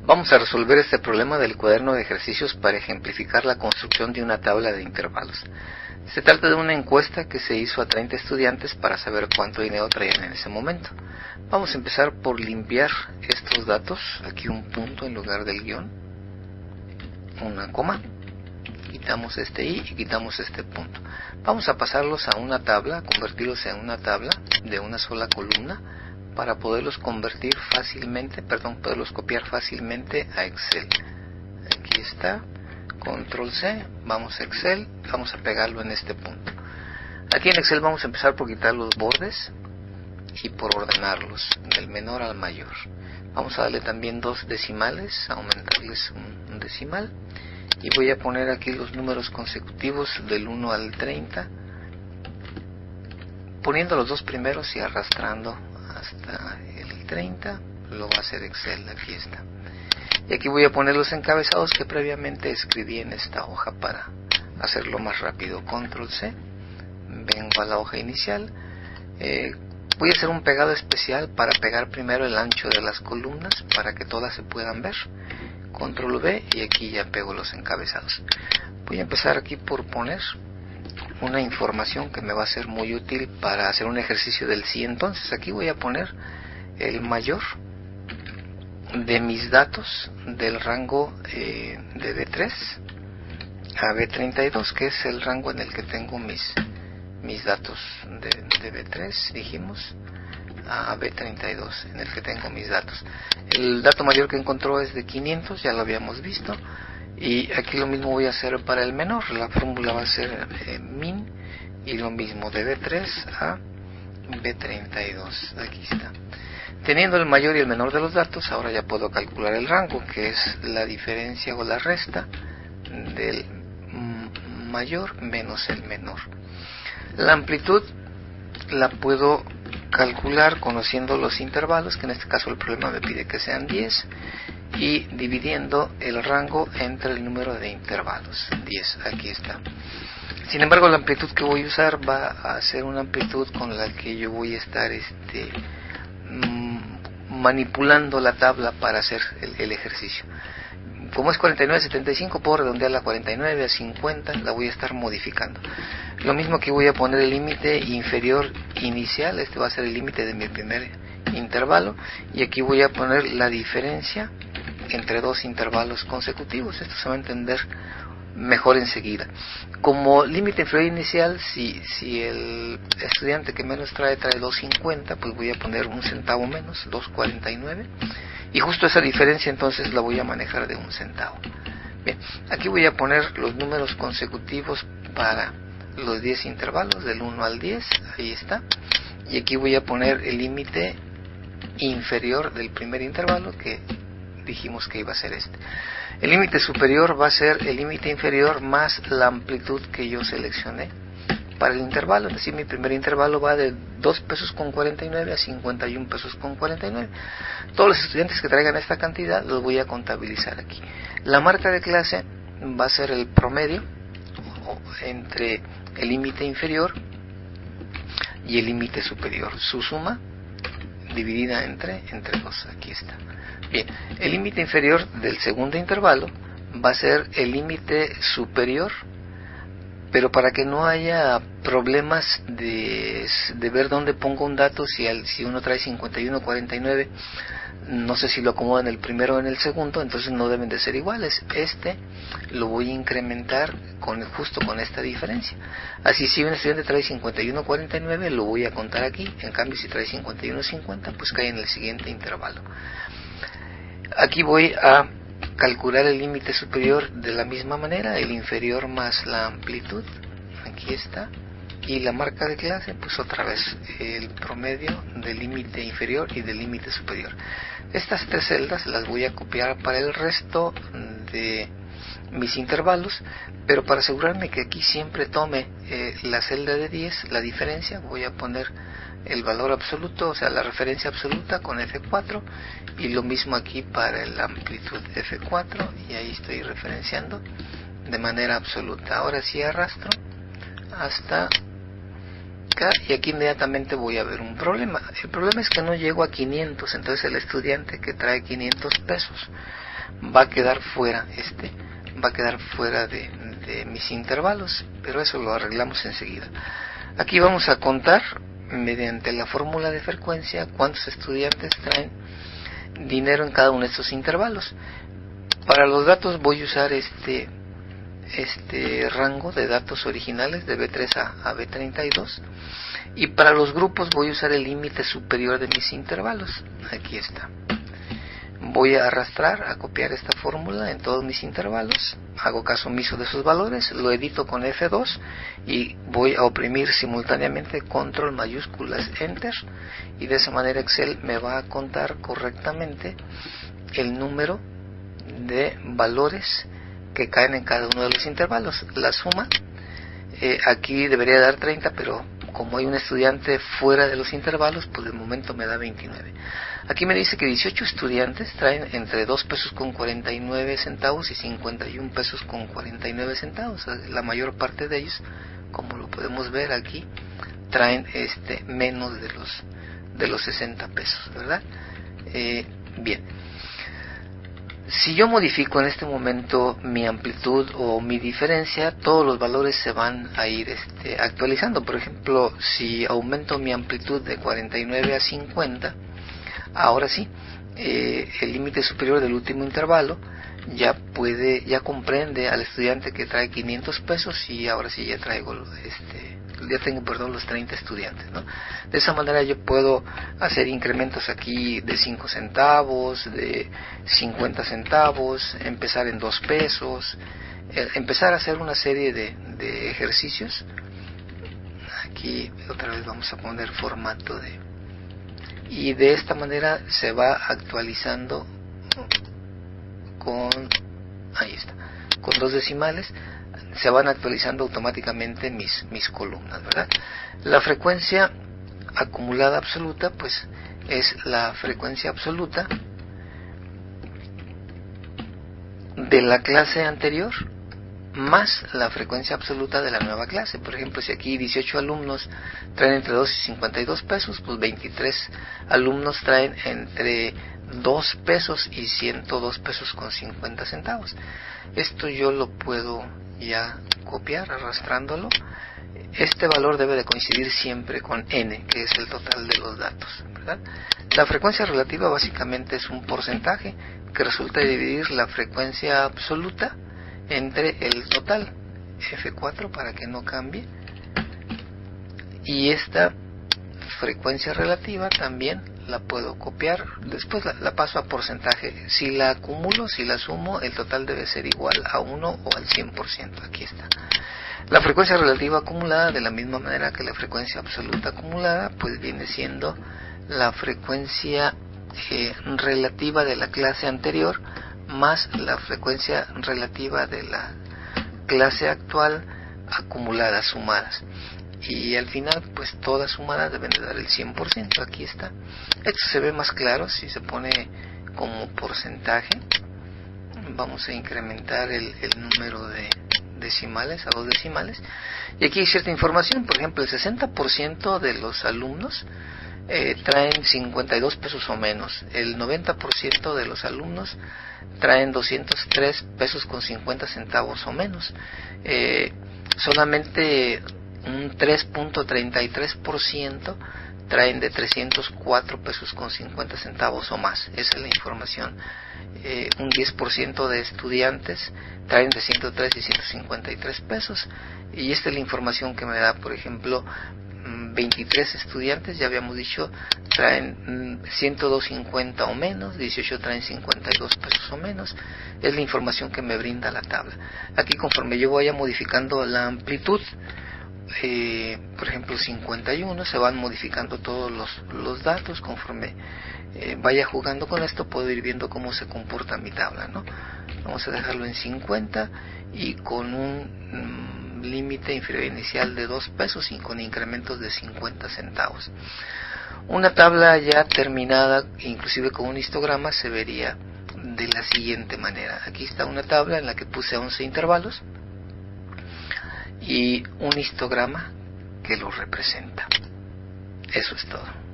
Vamos a resolver este problema del cuaderno de ejercicios para ejemplificar la construcción de una tabla de intervalos. Se trata de una encuesta que se hizo a 30 estudiantes para saber cuánto dinero traían en ese momento. Vamos a empezar por limpiar estos datos, aquí un punto en lugar del guión, una coma, quitamos este i y quitamos este punto. Vamos a pasarlos a una tabla, convertirlos en una tabla de una sola columna, para poderlos convertir fácilmente, poderlos copiar fácilmente a Excel. Aquí está, Control C, vamos a Excel, vamos a pegarlo en este punto. Aquí en Excel vamos a empezar por quitar los bordes y por ordenarlos, del menor al mayor. Vamos a darle también 2 decimales, aumentarles un decimal, y voy a poner aquí los números consecutivos del 1 al 30, poniendo los dos primeros y arrastrando hasta el 30, lo va a hacer Excel, aquí está. Y aquí voy a poner los encabezados que previamente escribí en esta hoja para hacerlo más rápido. Control C, vengo a la hoja inicial, voy a hacer un pegado especial para pegar primero el ancho de las columnas para que todas se puedan ver. Control V y aquí ya pego los encabezados. Voy a empezar aquí por poner una información que me va a ser muy útil para hacer un ejercicio del sí. Entonces aquí voy a poner el mayor de mis datos del rango de B3 a B32, que es el rango en el que tengo mis datos de B3, dijimos, a B32, en el que tengo mis datos. El dato mayor que encontró es de 500, ya lo habíamos visto. Y aquí lo mismo voy a hacer para el menor. La fórmula va a ser min, y lo mismo de B3 a B32. Aquí está. Teniendo el mayor y el menor de los datos, ahora ya puedo calcular el rango, que es la diferencia o la resta del mayor menos el menor. La amplitud la puedo calcular conociendo los intervalos, que en este caso el problema me pide que sean 10, y dividiendo el rango entre el número de intervalos, 10, aquí está. Sin embargo, la amplitud que voy a usar va a ser una amplitud con la que yo voy a estar manipulando la tabla para hacer el ejercicio. Como es 49.75, puedo redondearla a 49, a 50, la voy a estar modificando. Lo mismo que voy a poner el límite inferior inicial, este va a ser el límite de mi primer intervalo, y aquí voy a poner la diferencia entre dos intervalos consecutivos. Esto se va a entender mejor enseguida. Como límite inferior inicial, si el estudiante que menos trae 2.50, pues voy a poner 1 centavo menos, 2.49, y justo esa diferencia entonces la voy a manejar de 1 centavo. Bien, aquí voy a poner los números consecutivos para los 10 intervalos, del 1 al 10, ahí está, y aquí voy a poner el límite inferior del primer intervalo, que dijimos que iba a ser este. El límite superior va a ser el límite inferior más la amplitud que yo seleccioné para el intervalo. Es decir, mi primer intervalo va de 2 pesos con 49 a 51 pesos con 49. Todos los estudiantes que traigan esta cantidad los voy a contabilizar aquí. La marca de clase va a ser el promedio entre el límite inferior y el límite superior, su suma dividida entre 2, aquí está. Bien, el límite inferior del segundo intervalo va a ser el límite superior, pero para que no haya problemas de ver dónde pongo un dato, si uno trae 51.49, no sé si lo acomodo en el primero o en el segundo, entonces no deben de ser iguales. Este lo voy a incrementar justo con esta diferencia. Así, si un estudiante trae 51.49, lo voy a contar aquí. En cambio, si trae 51.50, pues cae en el siguiente intervalo. Aquí voy a calcular el límite superior de la misma manera, el inferior más la amplitud, aquí está, y la marca de clase, pues otra vez el promedio del límite inferior y del límite superior. Estas 3 celdas las voy a copiar para el resto de mis intervalos, pero para asegurarme que aquí siempre tome la celda de 10, la diferencia, voy a poner el valor absoluto, o sea, la referencia absoluta con F4, y lo mismo aquí para la amplitud F4, y ahí estoy referenciando de manera absoluta. Ahora sí arrastro hasta modificar y aquí inmediatamente voy a ver un problema. El problema es que no llego a 500, entonces el estudiante que trae 500 pesos va a quedar fuera, de mis intervalos, pero eso lo arreglamos enseguida. Aquí vamos a contar mediante la fórmula de frecuencia cuántos estudiantes traen dinero en cada uno de estos intervalos. Para los datos voy a usar este rango de datos originales de B3 a B32 y para los grupos voy a usar el límite superior de mis intervalos. Aquí está. Voy a arrastrar, a copiar esta fórmula en todos mis intervalos, hago caso omiso de sus valores, lo edito con F2 y voy a oprimir simultáneamente control mayúsculas enter y de esa manera Excel me va a contar correctamente el número de valores que caen en cada uno de los intervalos. La suma aquí debería dar 30, pero como hay un estudiante fuera de los intervalos, pues de momento me da 29. Aquí me dice que 18 estudiantes traen entre 2 pesos con 49 centavos y 51 pesos con 49 centavos. La mayor parte de ellos, como lo podemos ver aquí, traen menos de los 60 pesos, ¿verdad? Bien. Si yo modifico en este momento mi amplitud o mi diferencia, todos los valores se van a ir actualizando. Por ejemplo, si aumento mi amplitud de 49 a 50, ahora sí, el límite superior del último intervalo ya comprende al estudiante que trae 500 pesos y ahora sí ya tengo los 30 estudiantes, ¿no? De esa manera yo puedo hacer incrementos aquí de 5 centavos, de 50 centavos, empezar en 2 pesos, empezar a hacer una serie de ejercicios. Aquí otra vez vamos a poner formato y de esta manera se va actualizando con 2 decimales. Se van actualizando automáticamente mis columnas, ¿verdad? La frecuencia acumulada absoluta, pues, es la frecuencia absoluta de la clase anterior más la frecuencia absoluta de la nueva clase. Por ejemplo, si aquí 18 alumnos traen entre 2 y 52 pesos, pues 23 alumnos traen entre 2 pesos y 102 pesos con 50 centavos. Esto yo lo puedo ya copiar arrastrándolo. Este valor debe de coincidir siempre con n, que es el total de los datos, ¿verdad? La frecuencia relativa básicamente es un porcentaje que resulta de dividir la frecuencia absoluta entre el total, F4 para que no cambie, y esta frecuencia relativa también la puedo copiar, después la paso a porcentaje. Si la acumulo, si la sumo, el total debe ser igual a 1 o al 100%. Aquí está. La frecuencia relativa acumulada, de la misma manera que la frecuencia absoluta acumulada, pues viene siendo la frecuencia relativa de la clase anterior más la frecuencia relativa de la clase actual acumulada, sumadas. Y al final, pues todas sumadas deben de dar el 100%. Aquí está. Esto se ve más claro si se pone como porcentaje. Vamos a incrementar el número de decimales a 2 decimales. Y aquí hay cierta información. Por ejemplo, el 60% de los alumnos traen 52 pesos o menos. El 90% de los alumnos traen 203 pesos con 50 centavos o menos. Solamente un 3.33% traen de 304 pesos con 50 centavos o más. Esa es la información. Un 10% de estudiantes traen de 103 y 153 pesos. Y esta es la información que me da, por ejemplo, 23 estudiantes, ya habíamos dicho, traen 102.50 o menos, 18 traen 52 pesos o menos. Es la información que me brinda la tabla. Aquí, conforme yo vaya modificando la amplitud, por ejemplo 51, se van modificando todos los datos. Conforme vaya jugando con esto, puedo ir viendo cómo se comporta mi tabla, ¿no? Vamos a dejarlo en 50 y con un límite inferior inicial de 2 pesos y con incrementos de 50 centavos. Una tabla ya terminada, inclusive con un histograma, se vería de la siguiente manera. Aquí está una tabla en la que puse 11 intervalos y un histograma que lo representa. Eso es todo.